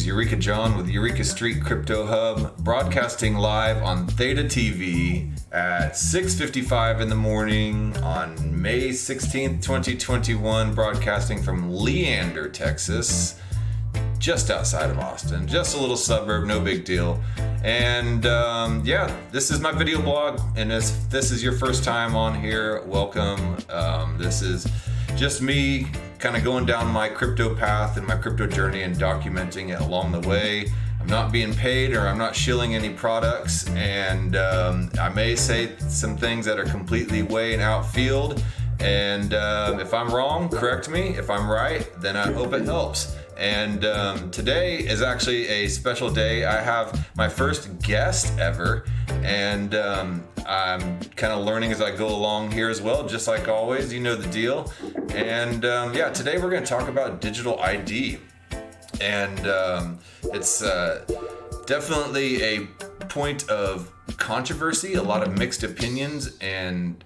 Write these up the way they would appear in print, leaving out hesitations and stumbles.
is Eureka John with Eureka Street Crypto Hub, broadcasting live on Theta TV at 6:55 in the morning on May 16th, 2021, broadcasting from Leander, Texas, just outside of Austin, just a little suburb, no big deal. And this is my video blog, and if this is your first time on here, welcome. This is just me kind of going down my crypto path and my crypto journey and documenting it along the way. I'm not being paid or I'm not shilling any products, and I may say some things that are completely way and outfield, and if I'm wrong, correct me. If I'm right, then I hope it helps. And today is actually a special day. I have my first guest ever, and I'm kind of learning as I go along here as well, just like always, you know the deal. And today we're going to talk about digital ID, and it's definitely a point of controversy, a lot of mixed opinions and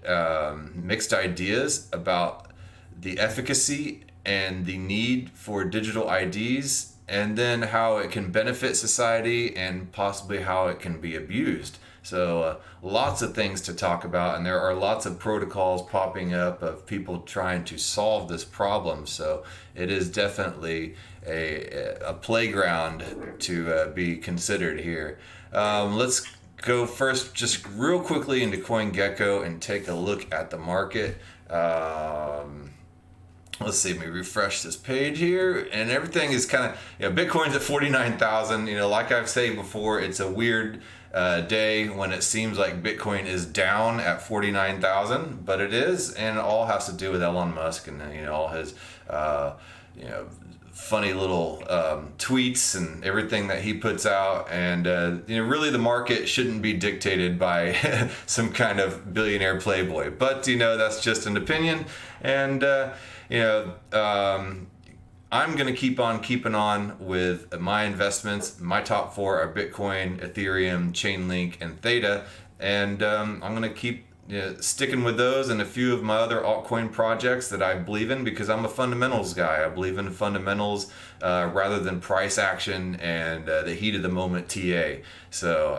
mixed ideas about the efficacy and the need for digital IDs, and then how it can benefit society and possibly how it can be abused. So lots of things to talk about, and there are lots of protocols popping up of people trying to solve this problem. So it is definitely a playground to be considered here. Let's go first just real quickly into CoinGecko and take a look at the market. Let's see, let me refresh this page here, and everything is kind of, Bitcoin's at 49,000. Like I've said before, it's a weird day when it seems like Bitcoin is down at 49,000, but it is, and it all has to do with Elon Musk and all his funny little tweets and everything that he puts out. And really the market shouldn't be dictated by some kind of billionaire playboy, but that's just an opinion. And I'm going to keep on keeping on with my investments. My top four are Bitcoin, Ethereum, Chainlink, and Theta. And I'm going to keep sticking with those and a few of my other altcoin projects that I believe in, because I'm a fundamentals guy. I believe in fundamentals rather than price action and the heat of the moment TA. So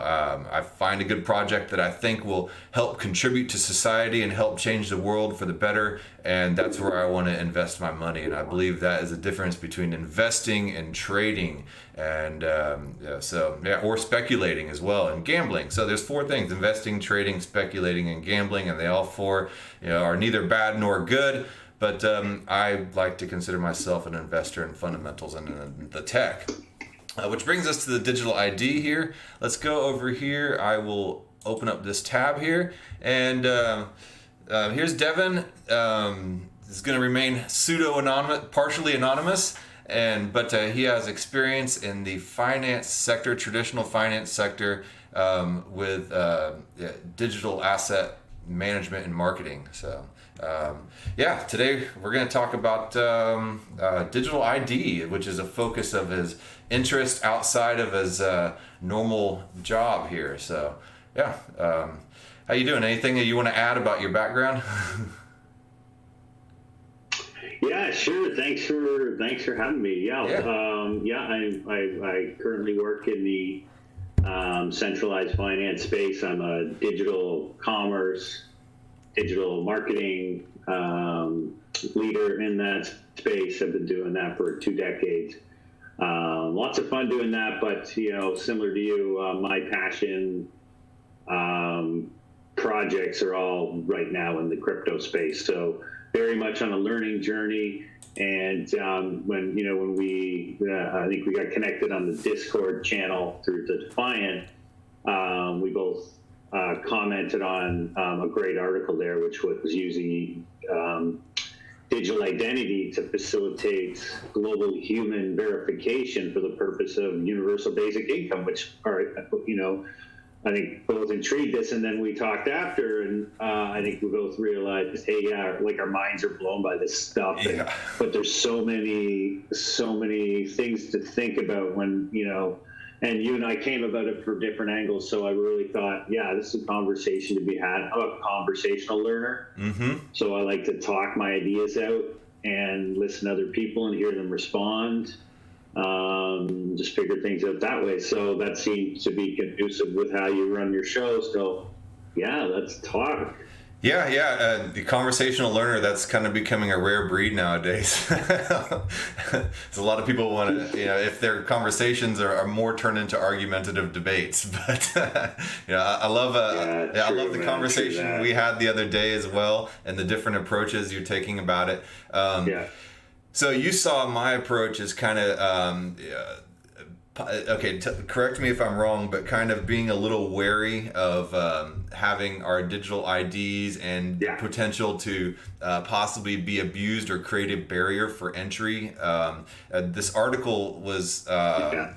I find a good project that I think will help contribute to society and help change the world for the better, and that's where I want to invest my money. And I believe that is the difference between investing and trading, and or speculating as well, and gambling. So there's four things: investing, trading, speculating, and gambling, and they all four are neither bad nor good. But I like to consider myself an investor in fundamentals and in the tech. Which brings us to the digital ID here. Let's go over here. I will open up this tab here, and here's Devin. This is going to remain pseudo-anonymous, partially anonymous, but he has experience in the finance sector, traditional finance sector, with digital asset management and marketing. So today we're going to talk about digital ID, which is a focus of his interest outside of his normal job here. So how you doing? Anything that you want to add about your background? Yeah, sure. Thanks for having me. I currently work in the centralized finance space. I'm a digital commerce, digital marketing leader in that space. I've been doing that for 2 decades. Lots of fun doing that, but similar to you, my passion projects are all right now in the crypto space. So very much on a learning journey. And when we I think we got connected on the Discord channel through the Defiant, we both commented on a great article there, which was using digital identity to facilitate global human verification for the purpose of universal basic income, which are, I think both intrigued us. And then we talked after, and I think we both realized, hey, our minds are blown by this stuff. Yeah. But there's so many things to think about when, and you and I came about it from different angles. So I really thought, this is a conversation to be had. I'm a conversational learner. Mm-hmm. So I like to talk my ideas out and listen to other people and hear them respond. just figure things out that way. So that seems to be conducive with how you run your show. So yeah, let's talk. Yeah. The conversational learner, that's kind of becoming a rare breed nowadays. So a lot of people want to, if their conversations are more turned into argumentative debates. But I love I love the conversation we had the other day as well, and the different approaches you're taking about it. So you saw my approach as kind of correct me if I'm wrong, but kind of being a little wary of having our digital IDs and the potential to possibly be abused or create a barrier for entry. This article was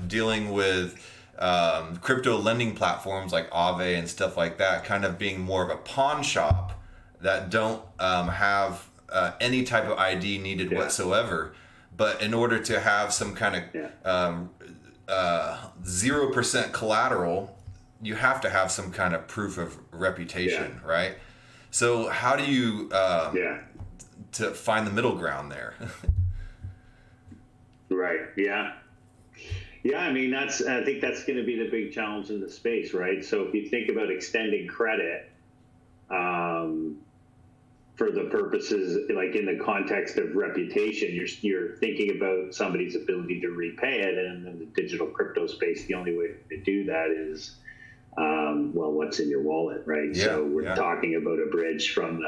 dealing with crypto lending platforms like Aave and stuff like that, kind of being more of a pawn shop that don't have any type of ID needed whatsoever. But in order to have some kind of 0% collateral, you have to have some kind of proof of reputation, right? So how do you to find the middle ground there? Right. I mean, I think that's going to be the big challenge in the space, right? So if you think about extending credit, for the purposes, like in the context of reputation, you're thinking about somebody's ability to repay it, and in the digital crypto space, the only way to do that is, what's in your wallet, right? So we're talking about a bridge from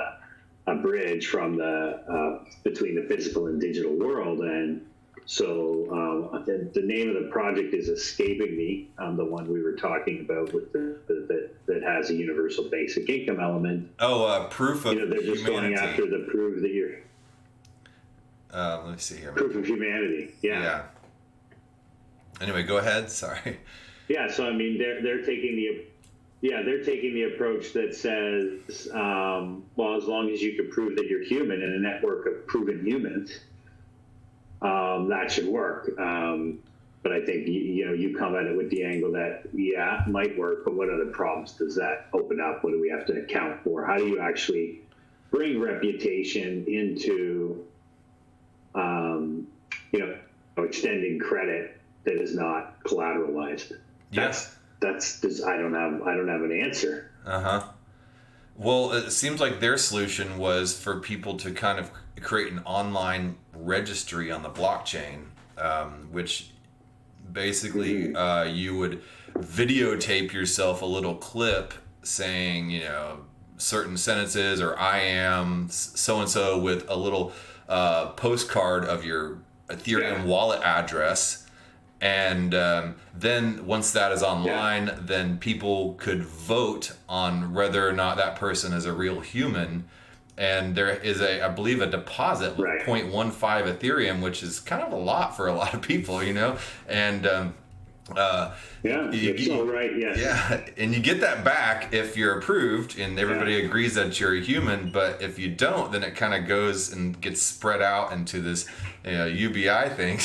the between the physical and digital world, and so the name of the project is escaping me. The one we were talking about with that has a universal basic income element. Proof of they're just humanity. going after the proof that you're. Let me see here. Proof of humanity. Yeah. Anyway, go ahead. Sorry. Yeah. So I mean, they're taking the approach that says, as long as you can prove that you're human in a network of proven humans, that should work. But I think you come at it with the angle that it might work, but what other problems does that open up? What do we have to account for? How do you actually bring reputation into extending credit that is not collateralized? That's I don't have an answer. Well, it seems like their solution was for people to kind of create an online registry on the blockchain, which basically you would videotape yourself a little clip saying, certain sentences, or I am so-and-so, with a little postcard of your Ethereum wallet address. And then once that is online, then people could vote on whether or not that person is a real human. And there is I believe a deposit of 0.15 Ethereum, which is kind of a lot for a lot of people, and it's all right. And you get that back if you're approved and everybody agrees that you're a human. But if you don't, then it kind of goes and gets spread out into this UBI thing.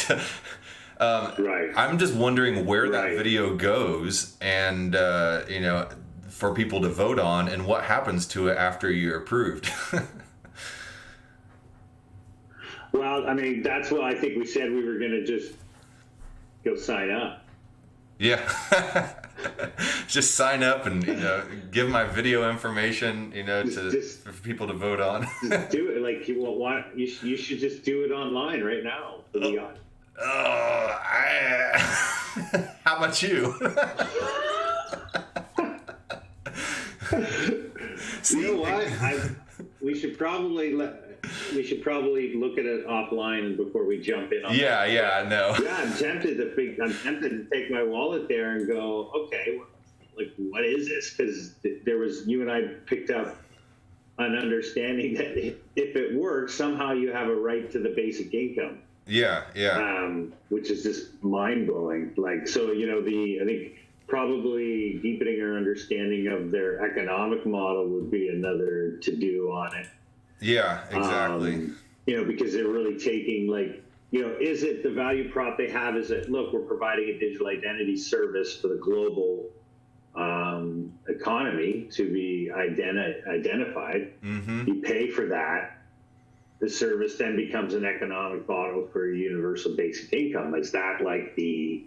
I'm just wondering where that video goes, and for people to vote on, and what happens to it after you're approved. Well, I mean, that's what I think we said we were going to just go sign up. Yeah. Just sign up and, give my video information, for people to vote on. Just do it. Like, you should just do it online right now. How about you? You know what? We should probably look at it offline before we jump in. I know. Yeah, I'm tempted to take my wallet there and go, okay, what is this? Because you and I picked up an understanding that if it works, somehow you have a right to the basic income. Which is just mind blowing. I think probably deepening our understanding of their economic model would be another to do on it. Yeah, exactly. Because they're really taking is it the value prop they have? Is it, look, we're providing a digital identity service for the global economy to be identified. You pay for that. the service then becomes an economic model for universal basic income. Is that the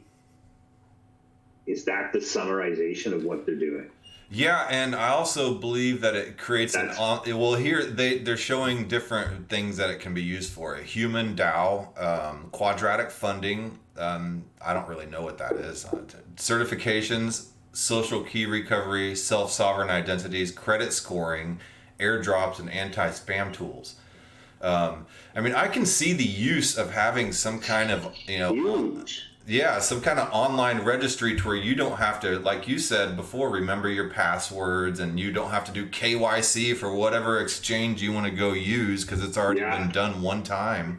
summarization of what they're doing? Yeah, and I also believe that it creates well, here they're showing different things that it can be used for. A human DAO, quadratic funding. I don't really know what that is. Certifications, social key recovery, self-sovereign identities, credit scoring, airdrops, and anti-spam tools. I mean, I can see the use of having some kind of, Huge. yeah, some kind of online registry to where you don't have to, like you said before, remember your passwords, and you don't have to do KYC for whatever exchange you want to go use because it's already been done one time,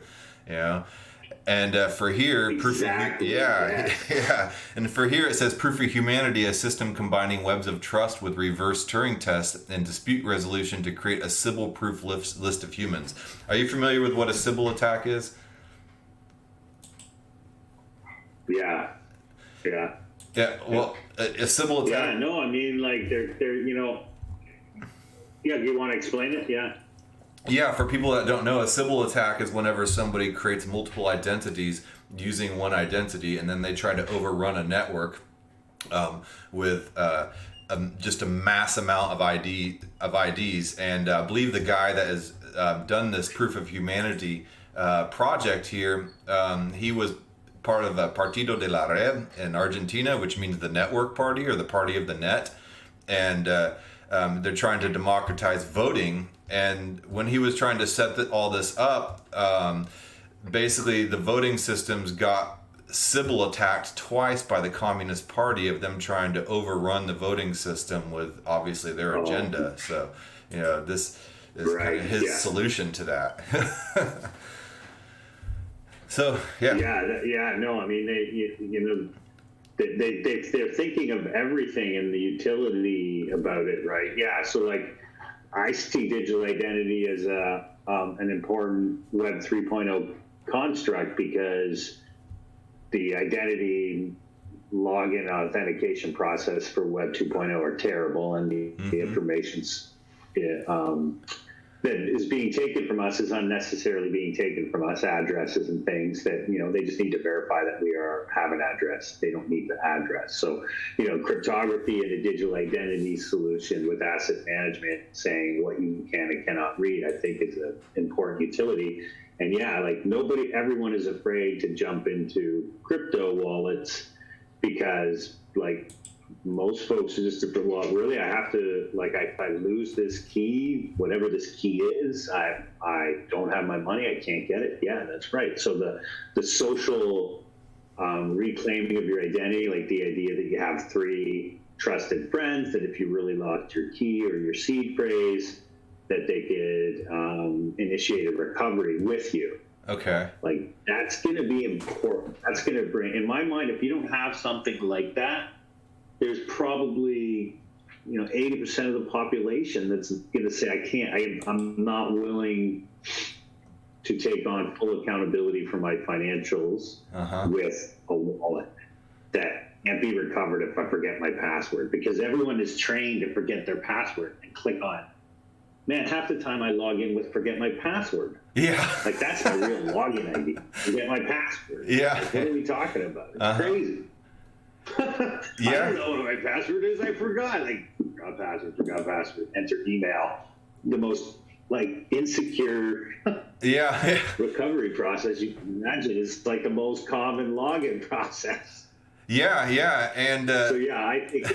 And for here, exactly. yeah. And for here, it says proof of humanity, a system combining webs of trust with reverse Turing tests and dispute resolution to create a Sybil-proof list of humans. Are you familiar with what a Sybil attack is? Yeah. Yeah. Well, a Sybil attack. Yeah. No, I mean, like they're Yeah. Do you want to explain it? Yeah. Yeah, for people that don't know, a Sybil attack is whenever somebody creates multiple identities using one identity, and then they try to overrun a network with just a mass amount of IDs. And I believe the guy that has done this proof of humanity project here, he was part of Partido de la Red in Argentina, which means the network party or the party of the net, and they're trying to democratize voting. And when he was trying to set all this up, basically the voting systems got Sybil attacked twice by the Communist Party of them trying to overrun the voting system with obviously their agenda. So, this is kind of his solution to that. So, yeah. Yeah. No, I mean, they're thinking of everything and the utility about it, right? Yeah. So, like, I see digital identity as an important Web 3.0 construct because the identity login authentication process for Web 2.0 are terrible, and the information's that is being taken from us is unnecessarily being taken from us, addresses and things that, they just need to verify that we have an address. They don't need the address. So, cryptography and a digital identity solution with asset management saying what you can and cannot read, I think is an important utility. And everyone is afraid to jump into crypto wallets because most folks are just, well, really, I have to, if I lose this key, whatever this key is, I don't have my money, I can't get it. Yeah, that's right. So the social reclaiming of your identity, like the idea that you have 3 trusted friends, that if you really lost your key or your seed phrase, that they could initiate a recovery with you. Okay. That's going to be important. That's going to bring, in my mind, if you don't have something like that, there's probably 80% of the population that's going to say, I'm not willing to take on full accountability for my financials with a wallet that can't be recovered if I forget my password, because everyone is trained to forget their password and click on. Man, half the time I log in with forget my password. Yeah. That's my real login ID. Forget my password. Yeah. What are we talking about? It's crazy. Yeah. I don't know what my password is. I forgot. Forgot password. Enter email. The most insecure recovery process you can imagine is the most common login process. Yeah. And I think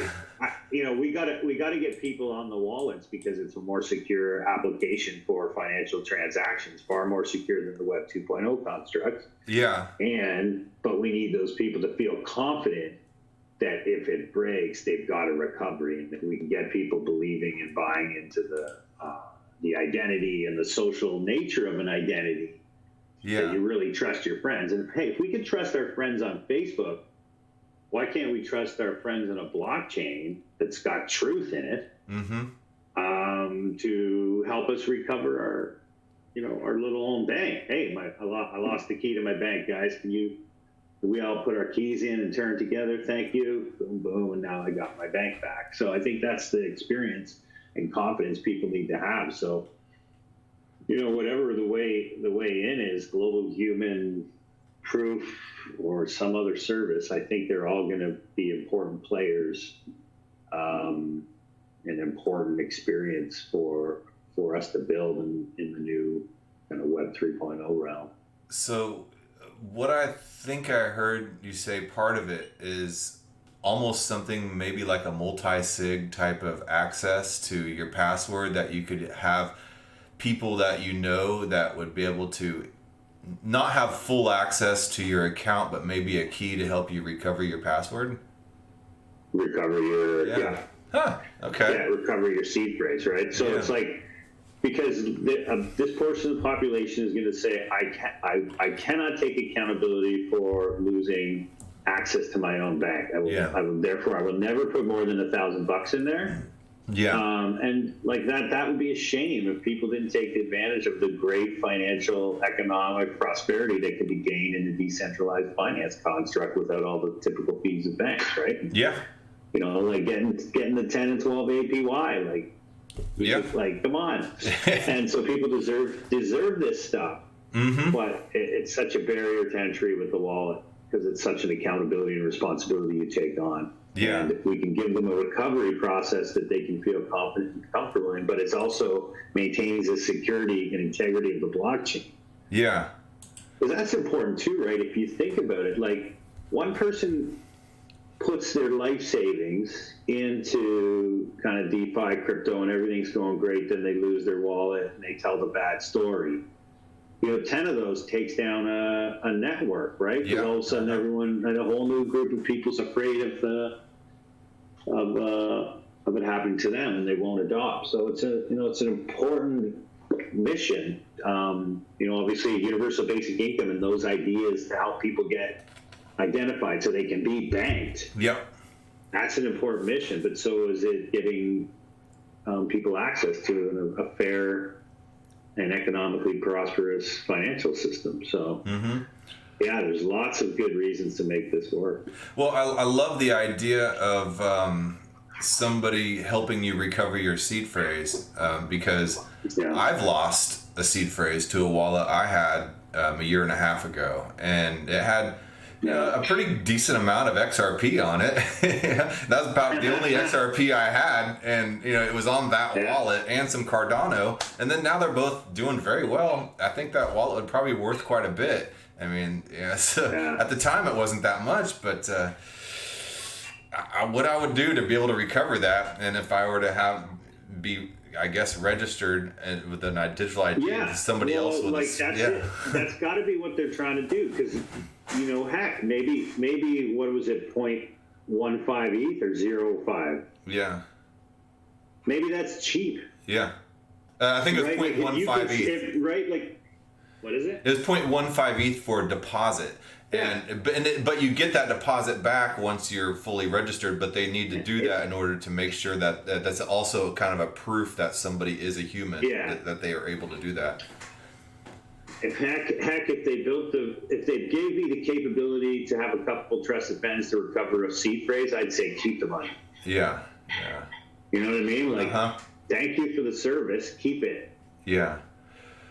we gotta get people on the wallets because it's a more secure application for financial transactions, far more secure than the Web 2.0 construct. Yeah. But we need those people to feel confident that if it breaks, they've got a recovery, and that we can get people believing and buying into the identity and the social nature of an identity. Yeah. That you really trust your friends. And hey, if we can trust our friends on Facebook, why can't we trust our friends in a blockchain that's got truth in it to help us recover our little own bank? Hey, I lost the key to my bank, guys. Can we all put our keys in and turn together? Thank you. Boom, boom, and now I got my bank back. So I think that's the experience and confidence people need to have. So, whatever the way in is, global human proof or some other service, I think they're all going to be important players, an important experience for us to build in the new kind of Web 3.0 realm. So what I think I heard you say, part of it is almost something maybe like a multi-sig type of access to your password, that you could have people that that would be able to not have full access to your account, but maybe a key to help you recover your password. Recover your Huh. Okay. Yeah, recover your seed phrase, right? So it's like, because this portion of the population is going to say, I cannot take accountability for losing access to my own bank. Therefore, I will never put more than $1,000 in there. Yeah. And like that would be a shame if people didn't take advantage of the great financial economic prosperity that could be gained in a decentralized finance construct without all the typical fees of banks, right? Yeah. Like getting the 10 and 12 APY, like come on. And so people deserve this stuff. Mm-hmm. But it's such a barrier to entry with the wallet, because it's such an accountability and responsibility you take on. Yeah. And if we can give them a recovery process that they can feel confident and comfortable in, but it also maintains the security and integrity of the blockchain. Yeah. Because that's important too, right? If you think about it, like one person puts their life savings into kind of DeFi crypto and everything's going great, then they lose their wallet and they tell the bad story. 10 of those takes down a network, right? Because all of a sudden everyone, and a whole new group of people's afraid of it happening to them, and they won't adopt. So it's an important mission. Obviously universal basic income and those ideas to help people get identified so they can be banked. Yep. That's an important mission, but so is it giving people access to a fair and economically prosperous financial system. So, there's lots of good reasons to make this work. Well, I love the idea of somebody helping you recover your seed phrase, because I've lost a seed phrase to a wallet I had a year and a half ago, and it had a pretty decent amount of XRP on it. That was about the only XRP I had, and it was on that wallet and some Cardano, and then now they're both doing very well. I think that wallet would probably be worth quite a bit. I mean, at the time it wasn't that much, but what I would do to be able to recover that, and if I were to be registered with a digital ID, somebody else would. That's got to be what they're trying to do, because heck, maybe what was it, 0.15 ETH or 0.5? Yeah. Maybe that's cheap. Yeah. I think it was 0.15 ETH. Right? Like, what is it? It was 0.15 ETH for a deposit. Yeah. But you get that deposit back once you're fully registered, but they need to do that in order to make sure that that's also kind of a proof that somebody is a human, that they are able to do that. If if they gave me the capability to have a couple trusted friends to recover a seed phrase, I'd say keep the money. Yeah. You know what I mean? Like, thank you for the service, keep it. Yeah.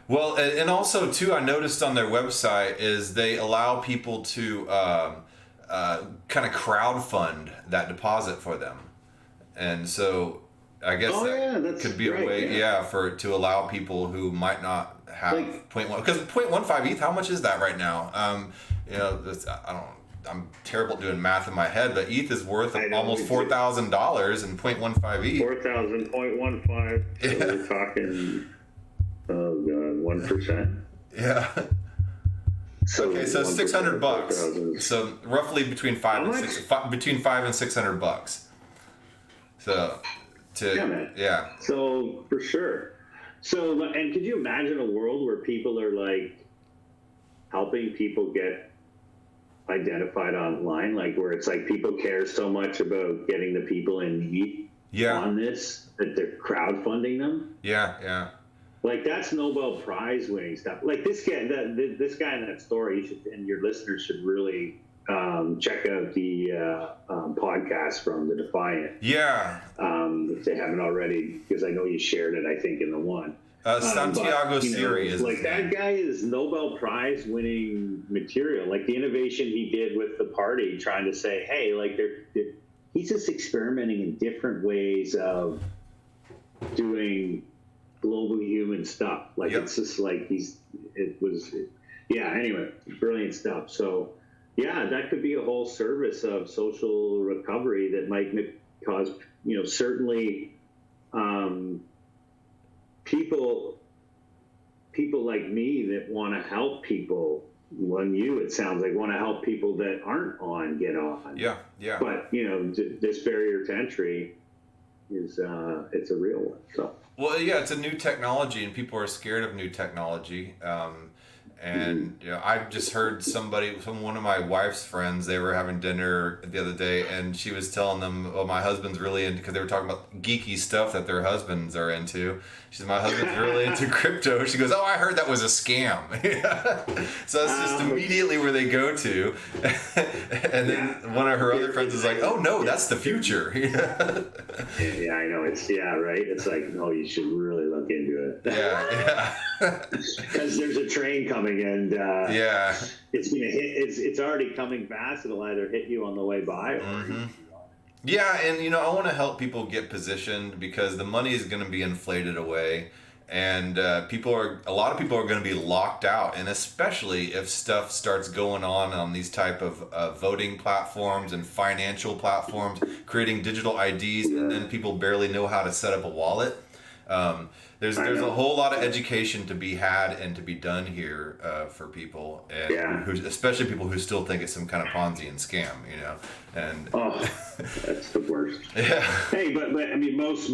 Well, and also too, I noticed on their website is they allow people to kind of crowdfund that deposit for them, and so I guess that could be a way, to allow people who might not have 0.1, because 0.15 ETH, how much is that right now? I'm terrible at doing math in my head, but ETH is worth almost $4,000 and 0.15 ETH. 4,000, 0.15. So we're talking, 1%. Yeah. So $600. So roughly between $5 and $600. So So for sure. So, and could you imagine a world where people are like helping people get identified online, like where it's like people care so much about getting the people in need on this that they're crowdfunding them? Yeah. Like, that's Nobel Prize winning stuff. Like this guy in that story, and your listeners should really check out the podcast from the Defiant. Yeah. If they haven't already, because I know you shared it, I think, in the one. Santiago Siri is like that guy is Nobel Prize winning material. Like the innovation he did with the party, trying to say, hey, like he's just experimenting in different ways of doing global human stuff. Like it's just like anyway, brilliant stuff. So yeah, that could be a whole service of social recovery that might cause, certainly people like me that want to help people. It sounds like want to help people that aren't on get on. Yeah. But this barrier to entry is it's a real one. So. Well, yeah, it's a new technology, and people are scared of new technology. And I just heard one of my wife's friends, they were having dinner the other day, and she was telling them, "Oh, my husband's really into," because they were talking about geeky stuff that their husbands are into. She said, "My husband's really into crypto." She goes, "Oh, I heard that was a scam." So that's just immediately where they go to. And then one of her other friends is like, "Oh no, that's the future." Yeah, I know. It's right. It's like, no, you should really look into it. Yeah. Because there's a train coming, and it's gonna hit. It's already coming fast. It'll either hit you on the way by, or yeah, and I want to help people get positioned, because the money is going to be inflated away, and a lot of people are going to be locked out, and especially if stuff starts going on these type of voting platforms and financial platforms, creating digital IDs, and then people barely know how to set up a wallet. There's a whole lot of education to be had and to be done here for people, and especially people who still think it's some kind of Ponzi and scam, And that's the worst. Yeah. Hey, but I mean, most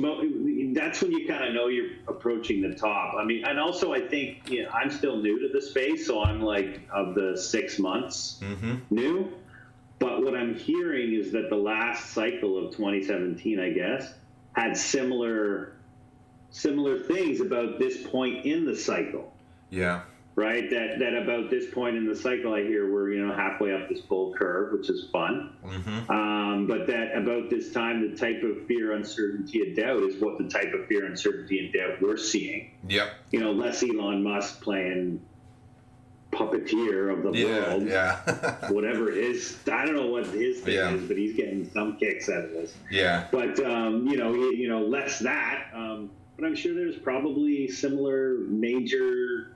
that's when you kind of know you're approaching the top. I mean, and also I think I'm still new to the space, so I'm like of the 6 months new. But what I'm hearing is that the last cycle of 2017, I guess, had similar things about this point in the cycle. Yeah. Right? That about this point in the cycle, I hear we're, halfway up this bull curve, which is fun. But that about this time, the type of fear, uncertainty, and doubt is what the type of fear, uncertainty, and doubt we're seeing. Yep. Less Elon Musk playing puppeteer of the world. Yeah. Whatever it is. I don't know what his thing is, but he's getting some kicks out of this. Yeah. But, less that. But I'm sure there's probably similar major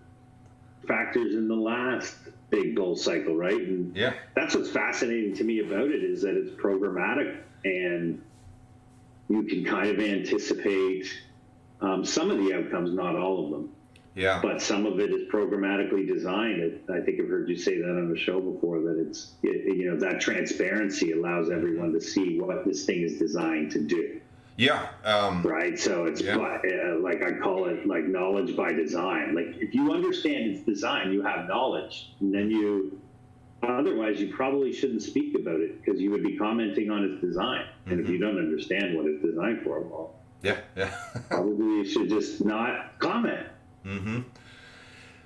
factors in the last big bull cycle, right? And that's what's fascinating to me about it, is that it's programmatic, and you can kind of anticipate some of the outcomes, not all of them. Yeah. But some of it is programmatically designed. I think I've heard you say that on the show before, that it's that transparency allows everyone to see what this thing is designed to do. Yeah. Right. So it's like I call it like knowledge by design. Like if you understand its design, you have knowledge, and then otherwise you probably shouldn't speak about it, because you would be commenting on its design. And if you don't understand what it's designed for, well, probably you should just not comment.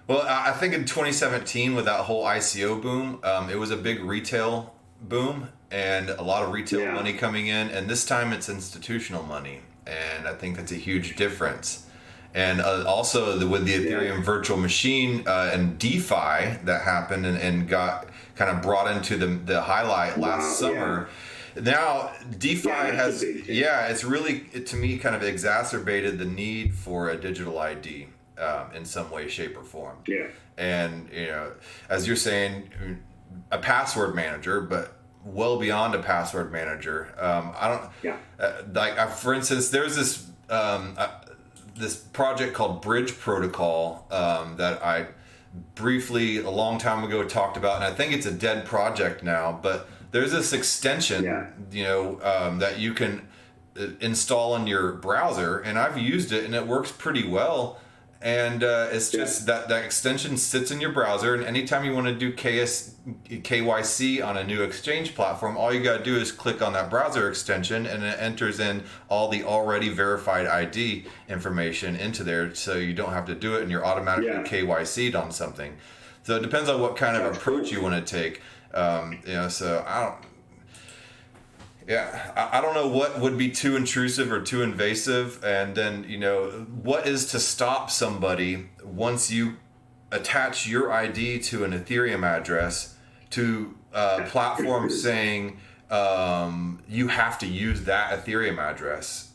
Well, I think in 2017 with that whole ICO boom, it was a big retail boom, and a lot of retail money coming in, and this time it's institutional money, and I think that's a huge difference. And also with the Ethereum virtual machine and DeFi that happened and got kind of brought into the highlight last summer. Now DeFi has it's really, to me, kind of exacerbated the need for a digital ID in some way, shape, or form. And as you're saying, a password manager, but well beyond a password manager. For instance, there's this project called Bridge Protocol that I briefly a long time ago talked about, and I think it's a dead project now, but there's this extension that you can install in your browser, and I've used it and it works pretty well. And it's just that extension sits in your browser, and anytime you want to do KYC on a new exchange platform, all you got to do is click on that browser extension, and it enters in all the already verified ID information into there, so you don't have to do it, and you're automatically KYC'd on something. So it depends on what kind of approach you want to take. So I don't. Yeah, I don't know what would be too intrusive or too invasive, and then what is to stop somebody once you attach your ID to an Ethereum address to platforms saying you have to use that Ethereum address,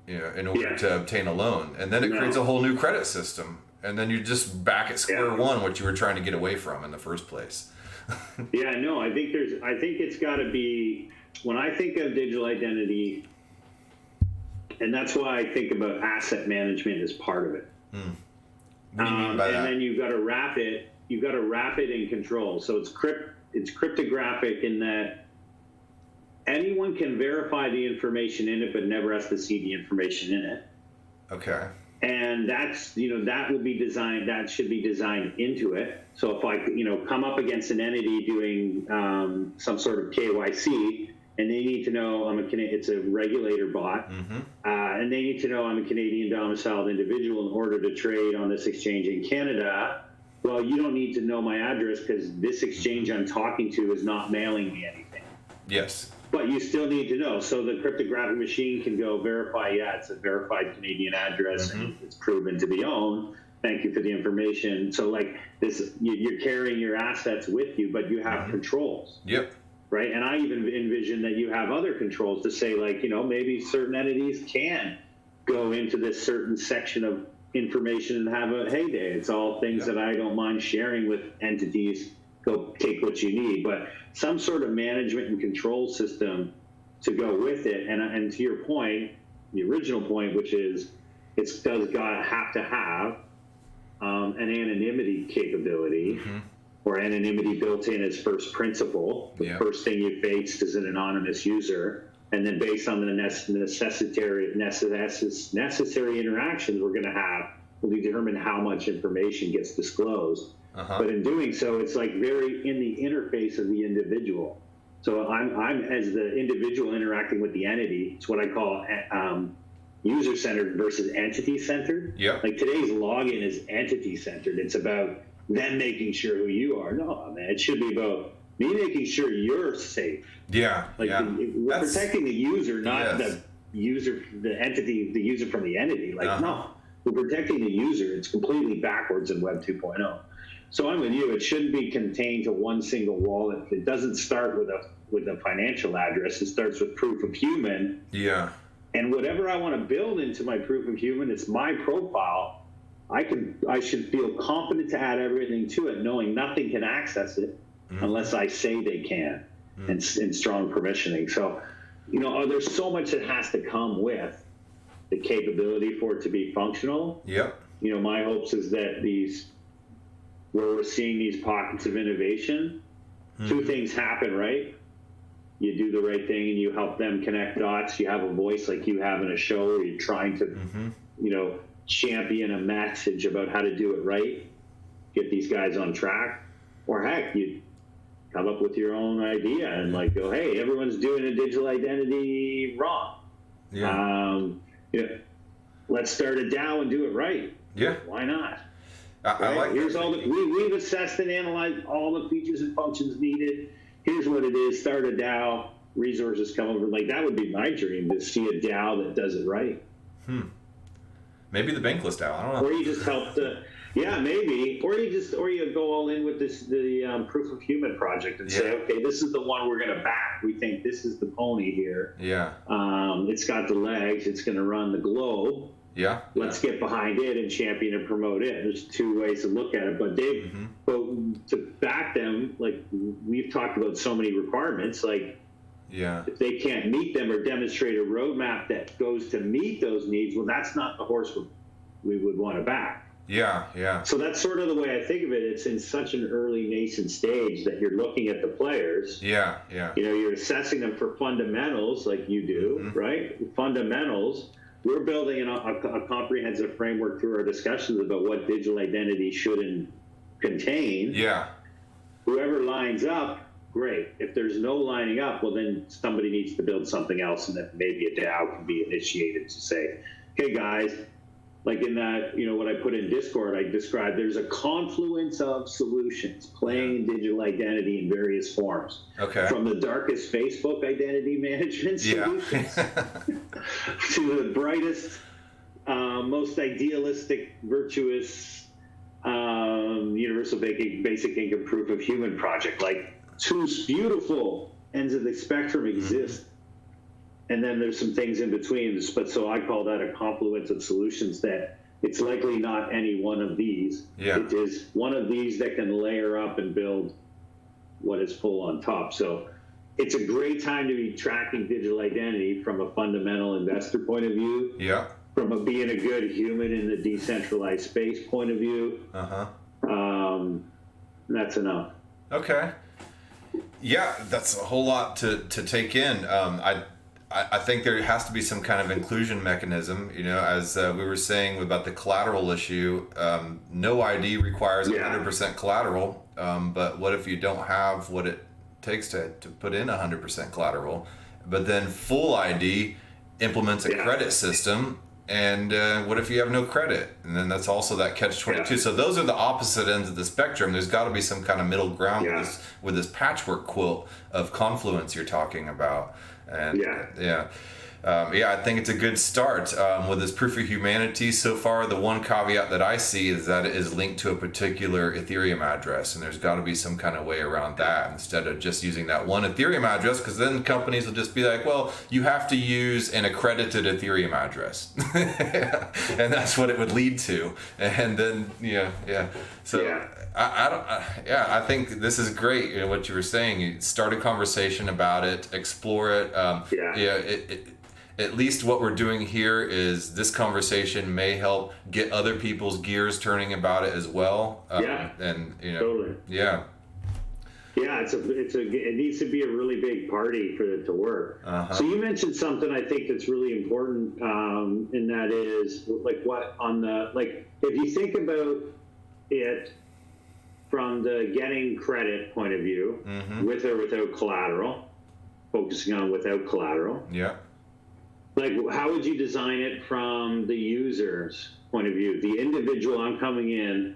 in order to obtain a loan, and then it creates a whole new credit system, and then you're just back at square one, what you were trying to get away from in the first place. I think it's got to be. When I think of digital identity, and that's why I think about asset management as part of it. What do you mean by that? And then you've got to wrap it. You've got to wrap it in control. So it's cryptographic in that anyone can verify the information in it, but never has to see the information in it. Okay. And that's that will be designed. That should be designed into it. So if I come up against an entity doing some sort of KYC. And they need to know it's a regulator bot, and they need to know I'm a Canadian domiciled individual in order to trade on this exchange in Canada. Well, you don't need to know my address because this exchange I'm talking to is not mailing me anything. Yes. But you still need to know. So the cryptographic machine can go verify, it's a verified Canadian address and it's proven to be owned. Thank you for the information. So like this, you're carrying your assets with you, but you have controls. Yep. Right. And I even envision that you have other controls to say, like, maybe certain entities can go into this certain section of information and have a heyday. It's all things that I don't mind sharing with entities. Go take what you need. But some sort of management and control system to go with it. And to your point, the original point, which is have to have an anonymity capability. Or anonymity built in as first principle. The first thing you face is an anonymous user. And then based on the necessary interactions we're going to have, will determine how much information gets disclosed. But in doing so, it's like very in the interface of the individual. So I'm as the individual interacting with the entity. It's what I call user-centered versus entity-centered. Like today's login is entity-centered. It's about them making sure who you are. No, man, it should be about me making sure you're safe. We're protecting the user, not the user, the entity, the user from the entity. No, we're protecting the user. It's completely backwards in Web 2.0. So I'm with you. It shouldn't be contained to one single wallet. It doesn't start with a financial address. It starts with proof of human. And whatever I want to build into my proof of human, it's my profile. I should feel confident to add everything to it, knowing nothing can access it unless I say they can, and strong permissioning. So, there's so much that has to come with the capability for it to be functional. My hopes is that where we're seeing these pockets of innovation, two things happen, right? You do the right thing and you help them connect dots. You have a voice like you have in a show where you're trying to, champion a message about how to do it right, get these guys on track, or heck, you come up with your own idea and go, hey, everyone's doing a digital identity wrong. Let's start a DAO and do it right. Why not? I like Here's all we've assessed and analyzed all the features and functions needed. Here's what it is. Start a DAO. Resources come over. That would be my dream, to see a DAO that does it right. Maybe the Bankless DAO. I don't know. Or you just help maybe. Or you go all in with the proof of human project and say, okay, this is the one we're going to back. We think this is the pony here. It's got the legs. It's going to run the globe. Let's get behind it and champion and promote it. There's two ways to look at it, but but to back them, we've talked about so many requirements, if they can't meet them or demonstrate a roadmap that goes to meet those needs, well, that's not the horse we would want to back. So that's sort of the way I think of it. It's in such an early nascent stage that you're looking at the players. You're assessing them for fundamentals like you do, right? Fundamentals. We're building a comprehensive framework through our discussions about what digital identity should contain. Whoever lines up, great. If there's no lining up, well, then somebody needs to build something else, and then maybe a DAO can be initiated to say, okay, guys, like in that, what I put in Discord, I described there's a confluence of solutions playing in digital identity in various forms. Okay. From the darkest Facebook identity management solutions to the brightest, most idealistic, virtuous, universal basic income proof of human project. Like, two beautiful ends of the spectrum exist. And then there's some things in between. But so I call that a confluence of solutions, that it's likely not any one of these. Yeah. It is one of these that can layer up and build what is full on top. So it's a great time to be tracking digital identity from a fundamental investor point of view. Yeah. From being a good human in the decentralized space point of view. That's enough. Okay. Yeah, that's a whole lot to take in. I think there has to be some kind of inclusion mechanism, as we were saying about the collateral issue. No ID requires 100% collateral, but what if you don't have what it takes to put in 100% collateral? But then full ID implements a credit system, and what if you have no credit? And then that's also that catch-22. Yeah. So those are the opposite ends of the spectrum. There's got to be some kind of middle ground with this patchwork quilt of confluence you're talking about. And I think it's a good start with this proof of humanity. So far, the one caveat that I see is that it is linked to a particular Ethereum address, and there's got to be some kind of way around that instead of just using that one Ethereum address, because then companies will just be like, well, you have to use an accredited Ethereum address. And that's what it would lead to. And then, So I think this is great. What you were saying, you start a conversation about it, explore it. At least what we're doing here is this conversation may help get other people's gears turning about it as well. Totally. Yeah. Yeah, it needs to be a really big party for it to work. So you mentioned something I think that's really important, and that is if you think about it from the getting credit point of view, with or without collateral, focusing on without collateral. Yeah. Like, how would you design it from the user's point of view? The individual, I'm coming in,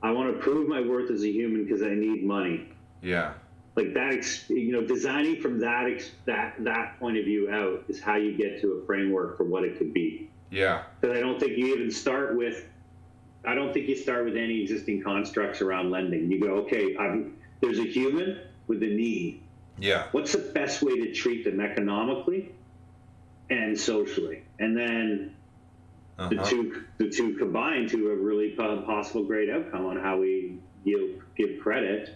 I want to prove my worth as a human because I need money. Yeah. Like that, designing from that point of view out is how you get to a framework for what it could be. Yeah. Because I don't think you start with any existing constructs around lending. You go, okay, there's a human with a need. Yeah. What's the best way to treat them economically and socially? And then the two combine to a really possible great outcome on how we give credit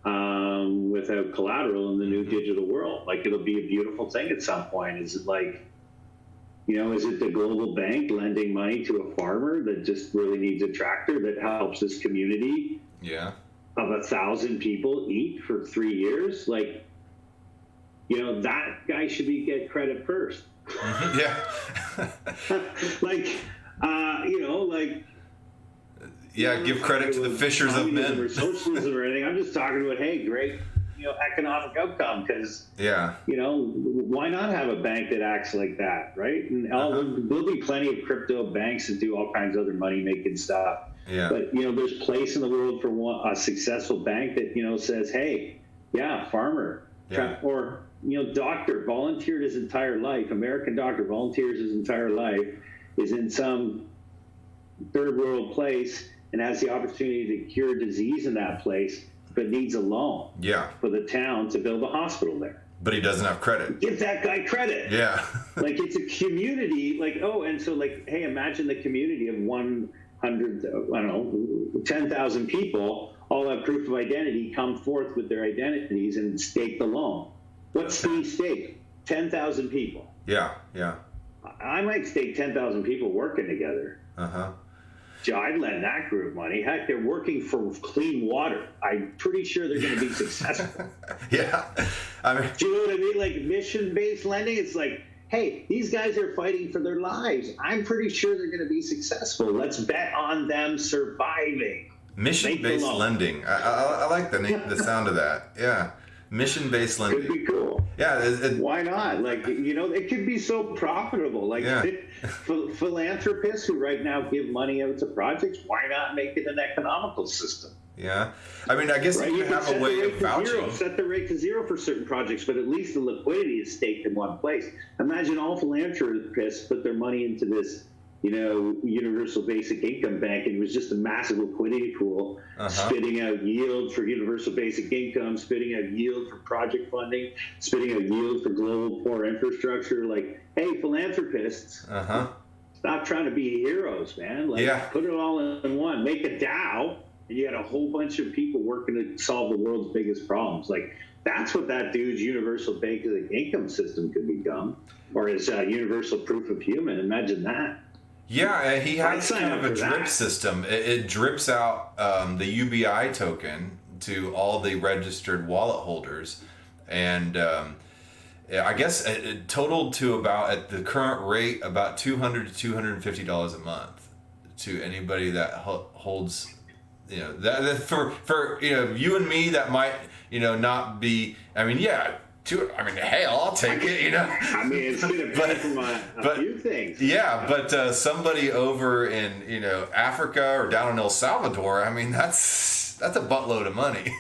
without collateral in the new digital world. Like, it'll be a beautiful thing at some point. Is it like, is it the global bank lending money to a farmer that just really needs a tractor that helps this community of 1,000 people eat for 3 years? Like, that guy should get credit first. Give credit to the fishers of men. Or socialism or anything. I'm just talking about, hey, great, economic outcome, because, why not have a bank that acts like that, right? And there'll be plenty of crypto banks that do all kinds of other money-making stuff. Yeah. But, there's place in the world for a successful bank that, says, hey, farmer, or, doctor volunteered his entire life, American doctor volunteers his entire life, is in some third world place and has the opportunity to cure disease in that place, but needs a loan for the town to build a hospital there. But he doesn't have credit. Give that guy credit. Yeah. Like, it's a community, hey, imagine the community of 10,000 people all have proof of identity, come forth with their identities and stake the loan. What's the stake? 10,000 people. Yeah. I might stake 10,000 people working together. I'd lend that group money. Heck, they're working for clean water. I'm pretty sure they're going to be successful. Yeah. Do you know what I mean? Like, mission-based lending, it's like, hey, these guys are fighting for their lives. I'm pretty sure they're going to be successful. Let's bet on them surviving. Mission-based lending. I like the sound of that. Yeah. Mission-based lending. Could be cool. Yeah. Why not? Like, it could be so profitable. Like, philanthropists who right now give money out to projects, why not make it an economical system? Yeah. I mean, I guess right? you have a way of vouching. Set the rate to zero for certain projects, but at least the liquidity is staked in one place. Imagine all philanthropists put their money into this, universal basic income bank, and it was just a massive liquidity pool, spitting out yield for universal basic income, spitting out yield for project funding, spitting out yield for global poor infrastructure. Like, hey, philanthropists, stop trying to be heroes, man. Like, put it all in one. Make a DAO, and you had a whole bunch of people working to solve the world's biggest problems. Like, that's what that dude's universal basic income system could become, or his universal proof of human. Imagine that. Yeah, he has kind of a drip system. It drips out the UBI token to all the registered wallet holders. And I guess it totaled to about, at the current rate, about $200 to $250 a month to anybody that holds, that for you and me, that might, not be, hey, I'll take it, I mean, it's going to pay for a few things. Yeah, but somebody over in, Africa or down in El Salvador, I mean, that's a buttload of money.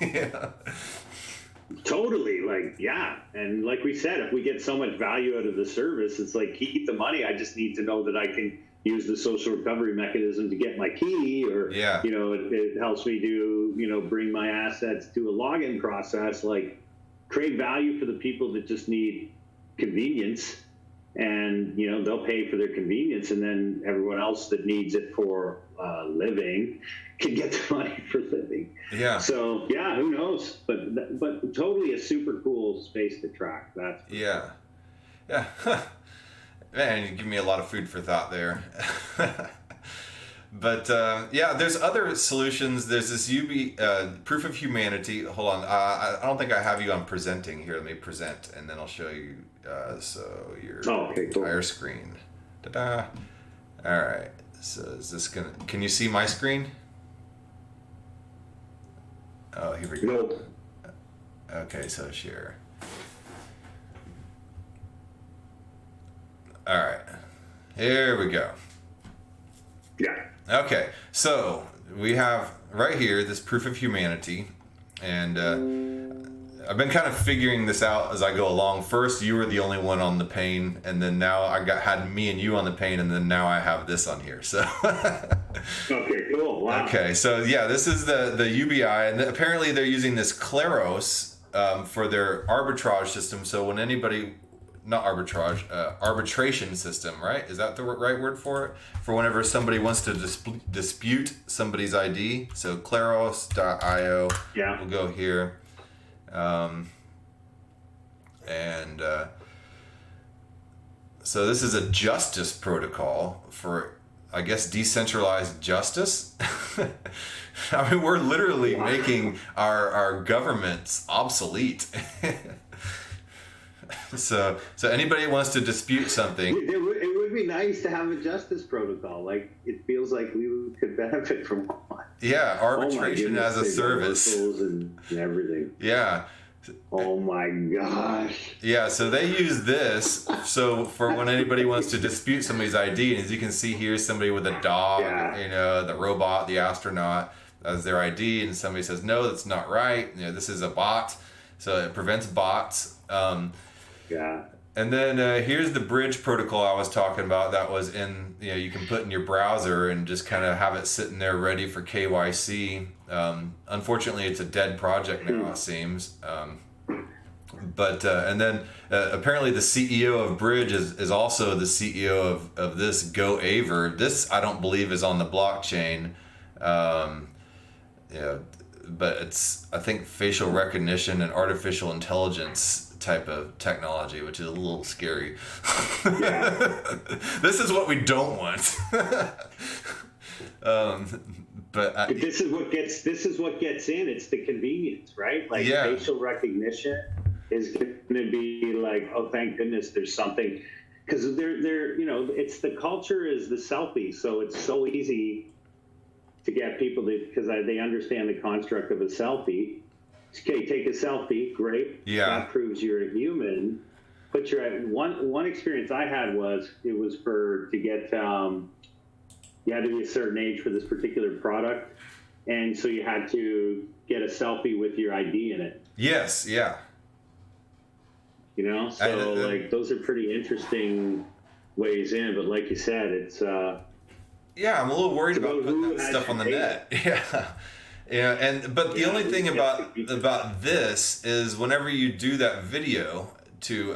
Totally. Like, yeah. And like we said, if we get so much value out of the service, it's like, keep the money. I just need to know that I can use the social recovery mechanism to get my key, or, it helps me to, bring my assets to a login process. Like, create value for the people that just need convenience, and they'll pay for their convenience, and then everyone else that needs it for living can get the money for living. Yeah. So who knows? But totally a super cool space to track. That's yeah. Man, you give me a lot of food for thought there. But there's other solutions. There's this proof of humanity. Hold on, I don't think I have you on presenting here. Let me present, and then I'll show you. So your entire screen. Ta-da! All right. So is this gonna? Can you see my screen? Oh, here we go. Nope. Okay, so share. All right. Here we go. Yeah. Okay, so we have right here this proof of humanity, and I've been kind of figuring this out as I go along. First, you were the only one on the pane, and then now had me and you on the pane, and then now I have this on here. So okay, cool. Wow. Okay, so this is the UBI, and apparently they're using this Claros for their arbitrage system. So when anybody not arbitrage, arbitration system, right? Is that the right word for it? For whenever somebody wants to dispute somebody's ID. So Claros.io. Yeah. We'll go here. So this is a justice protocol for, I guess, decentralized justice. I mean, we're literally making our governments obsolete. So anybody wants to dispute something, it would be nice to have a justice protocol. Like, it feels like we could benefit from one. Yeah, arbitration as a service and everything. Yeah. Oh my gosh. Yeah, so they use this so for when anybody wants to dispute somebody's ID, and as you can see here, somebody with a dog, the robot, the astronaut as their ID, and somebody says, no, that's not right. This is a bot, so it prevents bots. And then here's the bridge protocol I was talking about that was in, you can put in your browser and just kind of have it sitting there ready for KYC. Unfortunately, it's a dead project now, it seems. And then apparently the CEO of Bridge is also the CEO of this GoAver. This, I don't believe, is on the blockchain. But it's, I think, facial recognition and artificial intelligence type of technology, which is a little scary. This is what we don't want. But this is what gets in. It's the convenience, right? Like, facial recognition is going to be like, oh, thank goodness there's something, because they're it's the culture is the selfie, so it's so easy to get people to, because they understand the construct of a selfie, Okay, take a selfie. Great. Yeah. That proves you're a human. But you're at one experience I had was it was to get you had to be a certain age for this particular product, and so you had to get a selfie with your ID in it. Yes. Yeah. You know, so like those are pretty interesting ways in. But like you said, it's yeah, I'm a little worried about putting that stuff on the net. Yeah. Yeah, but the only thing about this is whenever you do that video to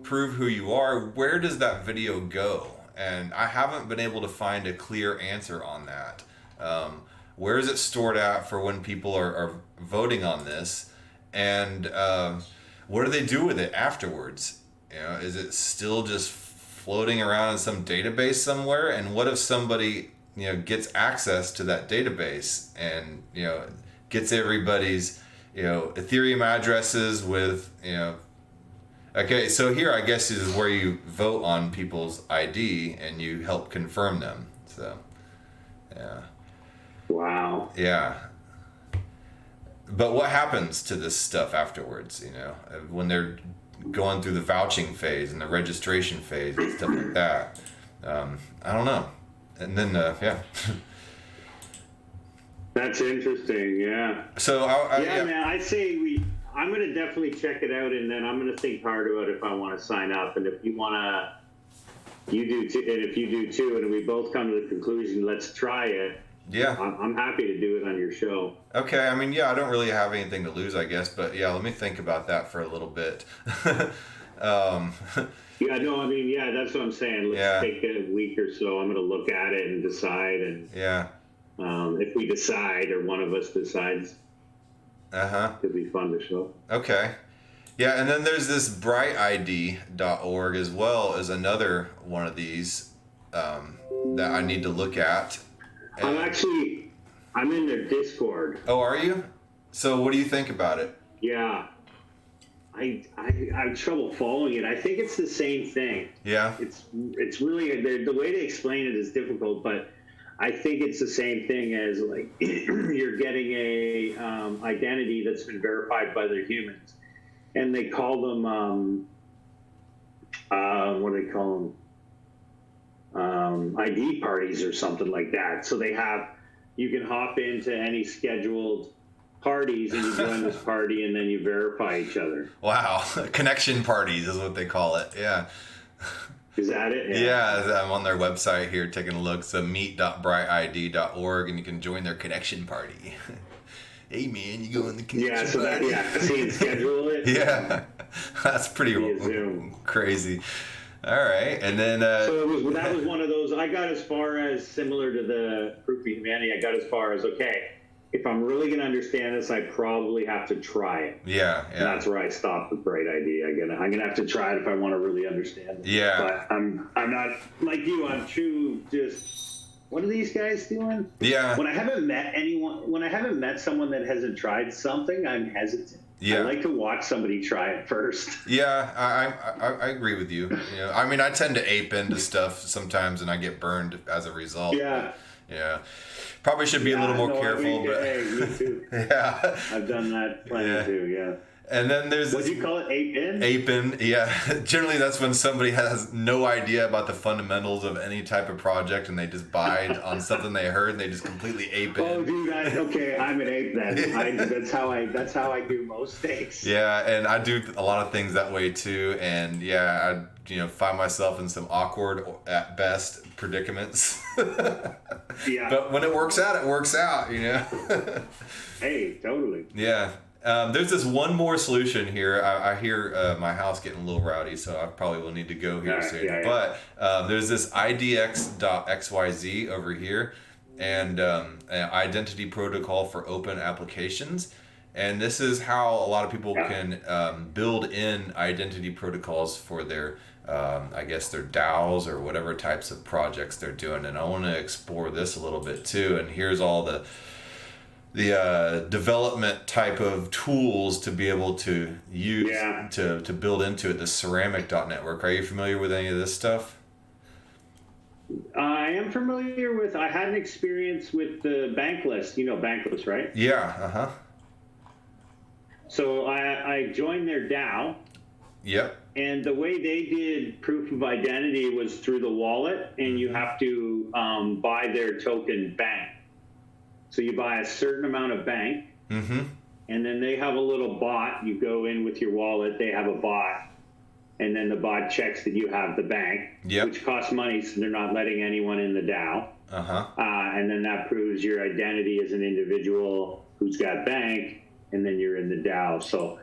prove who you are, where does that video go? And I haven't been able to find a clear answer on that. Where is it stored at for when people are voting on this? And what do they do with it afterwards? You know, is it still just floating around in some database somewhere? And what if somebody, you know, gets access to that database and, you know, gets everybody's, you know, Ethereum addresses with, you know, okay, so here I guess is where you vote on people's ID and you help confirm them. So, yeah. Wow. Yeah. But what happens to this stuff afterwards, you know, when they're going through the vouching phase and the registration phase and stuff like that? I don't know. And then, yeah. That's interesting, yeah. So, man, I say I'm going to definitely check it out, and then I'm going to think hard about if I want to sign up. And if you want to, you do too, and if you do too, and we both come to the conclusion, let's try it. Yeah. I'm happy to do it on your show. Okay, I mean, yeah, I don't really have anything to lose, I guess, but yeah, let me think about that for a little bit. Yeah, no, I mean, yeah, that's what I'm saying. Let's take a week or so. I'm going to look at it and decide. And yeah, if we decide, or one of us decides, it'd be fun to show. Okay. Yeah, and then there's this brightid.org as well as another one of these that I need to look at. And I'm in their Discord. Oh, are you? So what do you think about it? Yeah. I have trouble following it. I think it's the same thing. Yeah. It's really the way to explain it is difficult, but I think it's the same thing as like you're getting a identity that's been verified by the humans, and they call them what do they call them? ID parties or something like that. So you can hop into any scheduled parties and you join this party and then you verify each other. Wow. Connection parties is what they call it. Yeah. Is that it? Yeah, I'm on their website here taking a look. So meet.brightid.org and you can join their connection party. Hey man, you go in the connection party. See and schedule it. Yeah. That's pretty crazy. All right, and then so that was one of those. I got as far as similar to the Proof of Humanity. I got as far as if I'm really going to understand this, I probably have to try it. Yeah. And that's where I stopped with Bright ID. I'm gonna have to try it if I want to really understand it. Yeah. But I'm not like you. I'm true. Just what are these guys doing? Yeah. When I haven't met someone that hasn't tried something, I'm hesitant. Yeah. I like to watch somebody try it first. Yeah, I agree with you. You know, I mean, I tend to ape into stuff sometimes, and I get burned as a result. Yeah. Yeah. Probably should be a little more careful. But hey, me too. Yeah. I've done that plenty too. Yeah. And then there's what do you call it? Ape-in? Ape-in, yeah. Generally, that's when somebody has no idea about the fundamentals of any type of project, and they just buy on something they heard, and they just completely ape in. Oh, dude, okay, I'm an ape then. That's how I do most things. Yeah, and I do a lot of things that way too, and yeah, I find myself in some awkward, at best, predicaments. Yeah. But when it works out, it works out, you know. Hey, totally. Yeah. There's this one more solution here. I hear my house getting a little rowdy, so I probably will need to go here soon. Yeah. But there's this idx.xyz over here, and an identity protocol for open applications. And this is how a lot of people can build in identity protocols for their, I guess, their DAOs or whatever types of projects they're doing. And I want to explore this a little bit too. And here's all the development type of tools to be able to use to build into it, the ceramic.network. Are you familiar with any of this stuff? I am familiar with, I had an experience with the Bankless. You know Bankless, right? Yeah, So I joined their DAO. Yep. And the way they did proof of identity was through the wallet, and you have to buy their token bank. So you buy a certain amount of bank, and then they have a little bot. You go in with your wallet, they have a bot, and then the bot checks that you have the bank, which costs money, so they're not letting anyone in the DAO. And then that proves your identity as an individual who's got bank, and then you're in the DAO. So,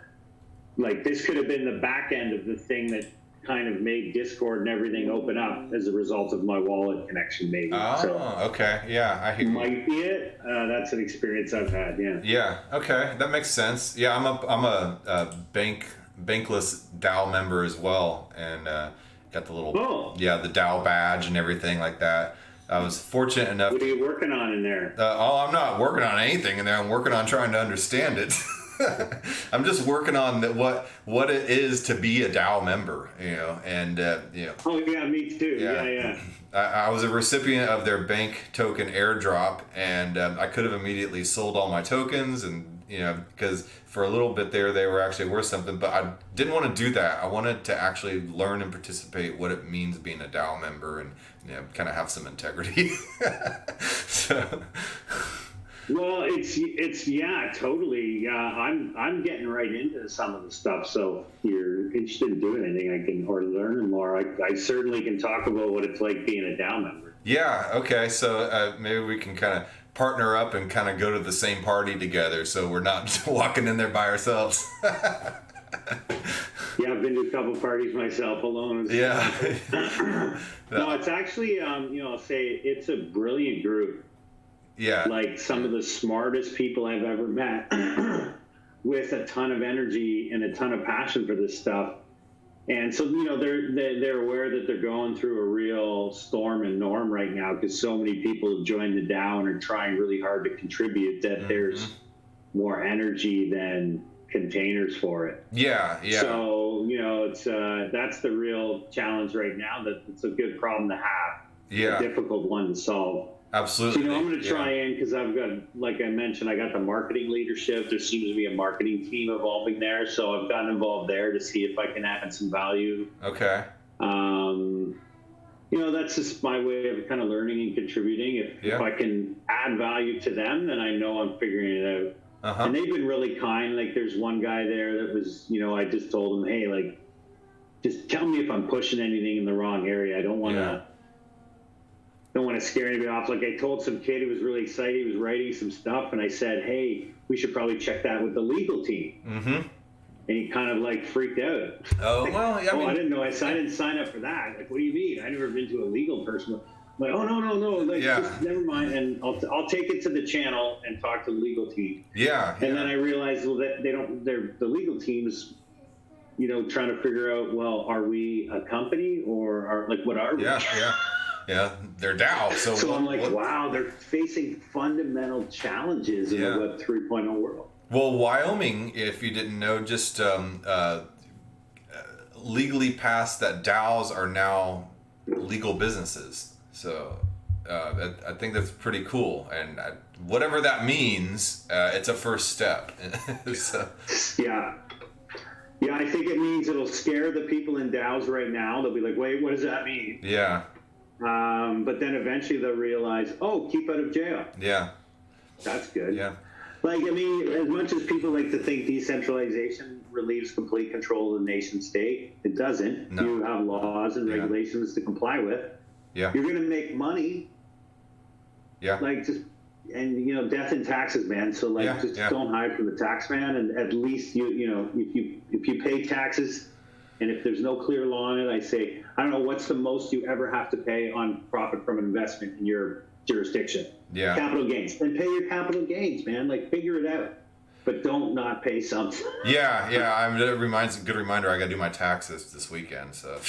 like, this could have been the back end of the thing that kind of made Discord and everything open up as a result of my wallet connection, maybe. Okay. Yeah, I hear you. Might be it. That's an experience I've had, yeah. Yeah, okay. That makes sense. Yeah, I'm a Bankless DAO member as well, and got the little, the DAO badge and everything like that. I was fortunate enough. What are you working on in there? I'm not working on anything in there. I'm working on trying to understand it. I'm just working on what it is to be a DAO member, and Oh yeah, me too. Yeah. I was a recipient of their bank token airdrop, and I could have immediately sold all my tokens, and because for a little bit there they were actually worth something, but I didn't want to do that. I wanted to actually learn and participate what it means being a DAO member, and kind of have some integrity. So. Well, it's yeah, totally. I'm getting right into some of the stuff. So if you're interested in doing anything, or learning more, I certainly can talk about what it's like being a DAO member. Yeah. Okay. So maybe we can kind of partner up and kind of go to the same party together, so we're not walking in there by ourselves. Yeah, I've been to a couple parties myself alone. Yeah. No, it's actually I'll say it's a brilliant group. Yeah. Like some of the smartest people I've ever met with a ton of energy and a ton of passion for this stuff. And so, they're aware that they're going through a real storm and norm right now, because so many people have joined the DAO and are trying really hard to contribute, that there's more energy than containers for it. Yeah. So, it's that's the real challenge right now. That it's a good problem to have. Yeah. A difficult one to solve. Absolutely. So, I'm going to try in, because I've got, like I mentioned, I got the marketing leadership. There seems to be a marketing team evolving there. So I've gotten involved there to see if I can add some value. Okay. That's just my way of kind of learning and contributing. If I can add value to them, then I know I'm figuring it out. And they've been really kind. Like, there's one guy there that was, I just told him, hey, like, just tell me if I'm pushing anything in the wrong area. I don't want to. Don't want to scare anybody off. Like, I told some kid who was really excited, he was writing some stuff, and I said, hey, we should probably check that with the legal team. And he kind of like freaked out. Oh, well, I mean, I didn't know. I didn't sign up for that. Like, what do you mean? I never been to a legal person. I'm like, oh, no. Like, just never mind. And I'll take it to the channel and talk to the legal team. Yeah. And then I realized, well, that the legal team's, trying to figure out, well, are we a company, or what are we? Yeah, they're DAO. So I'm like, wow, they're facing fundamental challenges in the Web 3.0 world. Well, Wyoming, if you didn't know, just legally passed that DAOs are now legal businesses. So I think that's pretty cool. And whatever that means, it's a first step. So. Yeah, I think it means it'll scare the people in DAOs right now. They'll be like, wait, what does that mean? Yeah. But then eventually they'll realize, keep out of jail. Yeah. That's good. Yeah. Like, I mean, as much as people like to think decentralization relieves complete control of the nation state, it doesn't. No. You have laws and regulations to comply with. Yeah. You're going to make money. Yeah. Like, death and taxes, man. So, like, don't hide from the tax man. And at least, if you pay taxes, and if there's no clear law on it, I say, I don't know, what's the most you ever have to pay on profit from an investment in your jurisdiction? Yeah. Capital gains. Then pay your capital gains, man. Like, figure it out. But don't not pay something. Yeah. Good reminder, I got to do my taxes this weekend, so.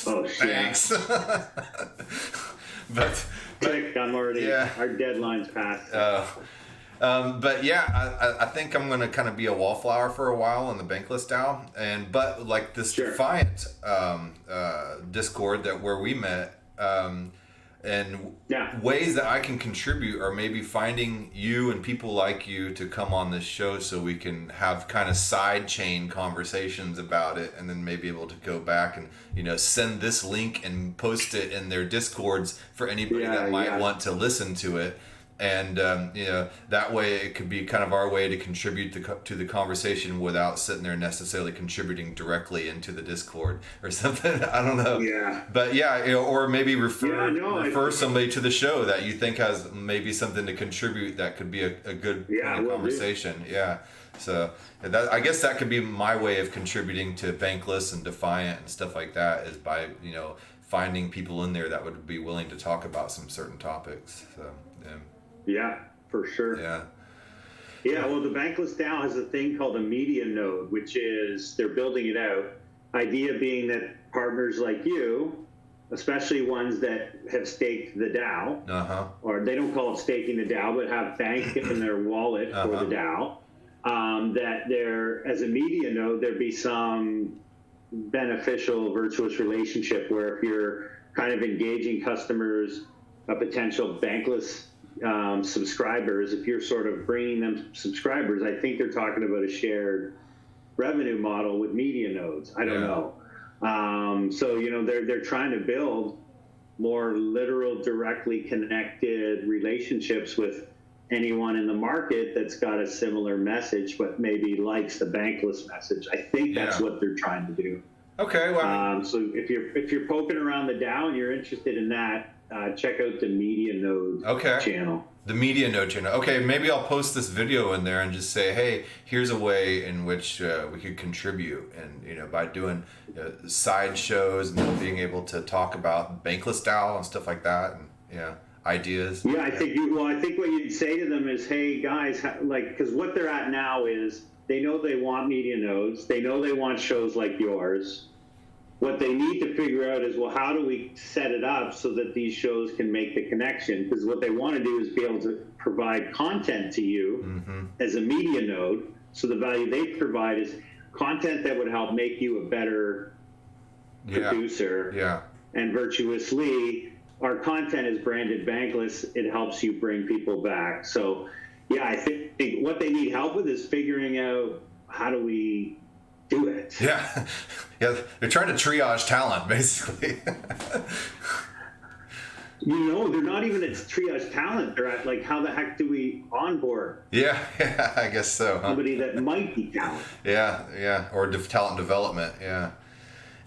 Oh, shit. Thanks. but I'm already, our deadline's passed. But I think I'm going to kind of be a wallflower for a while on the Bankless DAO, but like this Defiant Discord where we met, And Yeah. ways that I can contribute are maybe finding you and people like you to come on this show so we can have kind of side chain conversations about it, and then maybe able to go back and, you know, send this link and post it in their Discords for anybody that might want to listen to it. And, you know, that way it could be kind of our way to contribute to the conversation without sitting there necessarily contributing directly into the Discord or something. I don't know. Yeah. But yeah, you know, or maybe refer somebody to the show that you think has maybe something to contribute that could be a good conversation. Yeah. So that, I guess that could be my way of contributing to Bankless and Defiant and stuff like that, is by, you know, finding people in there that would be willing to talk about some certain topics. So, yeah. Yeah, for sure. Yeah. Yeah, well, the Bankless DAO has a thing called a media node, which is, they're building it out. Idea being that partners like you, especially ones that have staked the DAO, or they don't call it staking the DAO, but have bank in their wallet for the DAO, that there, as a media node, there'd be some beneficial virtuous relationship where if you're kind of engaging customers, potential Bankless subscribers, if you're sort of bringing them subscribers, I think they're talking about a shared revenue model with media nodes. I don't know. So, you know, they're trying to build more literal, directly connected relationships with anyone in the market that's got a similar message, but maybe likes the Bankless message. I think that's what they're trying to do. Okay. Well, so if you're poking around the DAO and you're interested in that, check out the Media Node channel. The Media Node channel. Okay, maybe I'll post this video in there and just say, hey, here's a way in which we could contribute, and, you know, by doing side shows and then being able to talk about Bankless DAO and stuff like that, and ideas. Yeah, I think what you'd say to them is, hey guys, like, because what they're at now is they know they want media nodes, they know they want shows like yours. What they need to figure out is, well, how do we set it up so that these shows can make the connection? Because what they want to do is be able to provide content to you as a media node. So the value they provide is content that would help make you a better producer. Yeah. And virtuously, our content is branded Bankless. It helps you bring people back. So, yeah, I think what they need help with is figuring out, how do we do it? Yeah. Yeah, they're trying to triage talent, basically. You know, they're not even at triage talent. They're at, like, how the heck do we onboard? Yeah, I guess so. Somebody that might be talent. Yeah, or talent development. Yeah,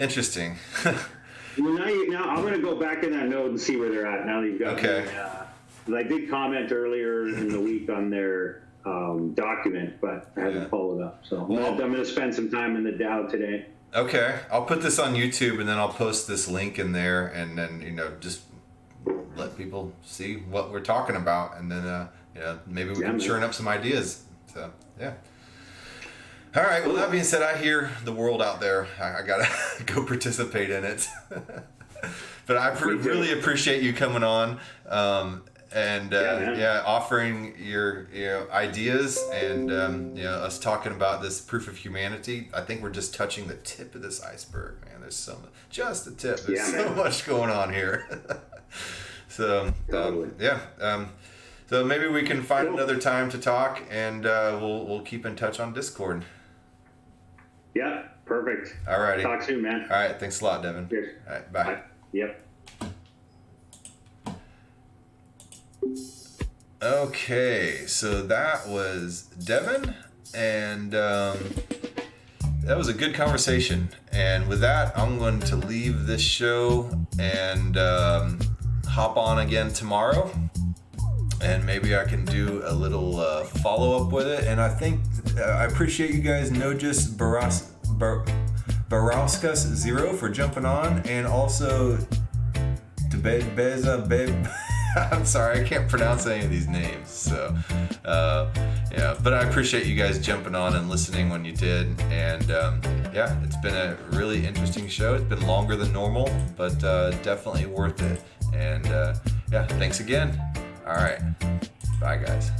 interesting. Well, now I'm going to go back in that node and see where they're at. Now that you've got me, I did comment earlier in the week on their document, but I haven't followed up. So I'm going to spend some time in the DAO today. Okay, I'll put this on YouTube, and then I'll post this link in there, and then, you know, just let people see what we're talking about, and then maybe we can churn up some ideas. So yeah. All right. Well, that being said, I hear the world out there. I gotta go participate in it. But I really appreciate you coming on. And offering your ideas, and us talking about this proof of humanity. I think we're just touching the tip of this iceberg, man. There's just the tip. There's so much going on here. So so maybe we can find another time to talk, and we'll keep in touch on Discord. Yeah, perfect. All righty. Talk soon, man. All right. Thanks a lot, Devin. Cheers. All right. Bye. Yep. Okay, so that was Devin, and that was a good conversation. And with that, I'm going to leave this show and hop on again tomorrow, and maybe I can do a little follow-up with it. And I think I appreciate you guys, Nojas Barauskas0 for jumping on, and also Beza Babe. I'm sorry, I can't pronounce any of these names. So, but I appreciate you guys jumping on and listening when you did. And it's been a really interesting show. It's been longer than normal, but definitely worth it. And thanks again. All right, bye guys.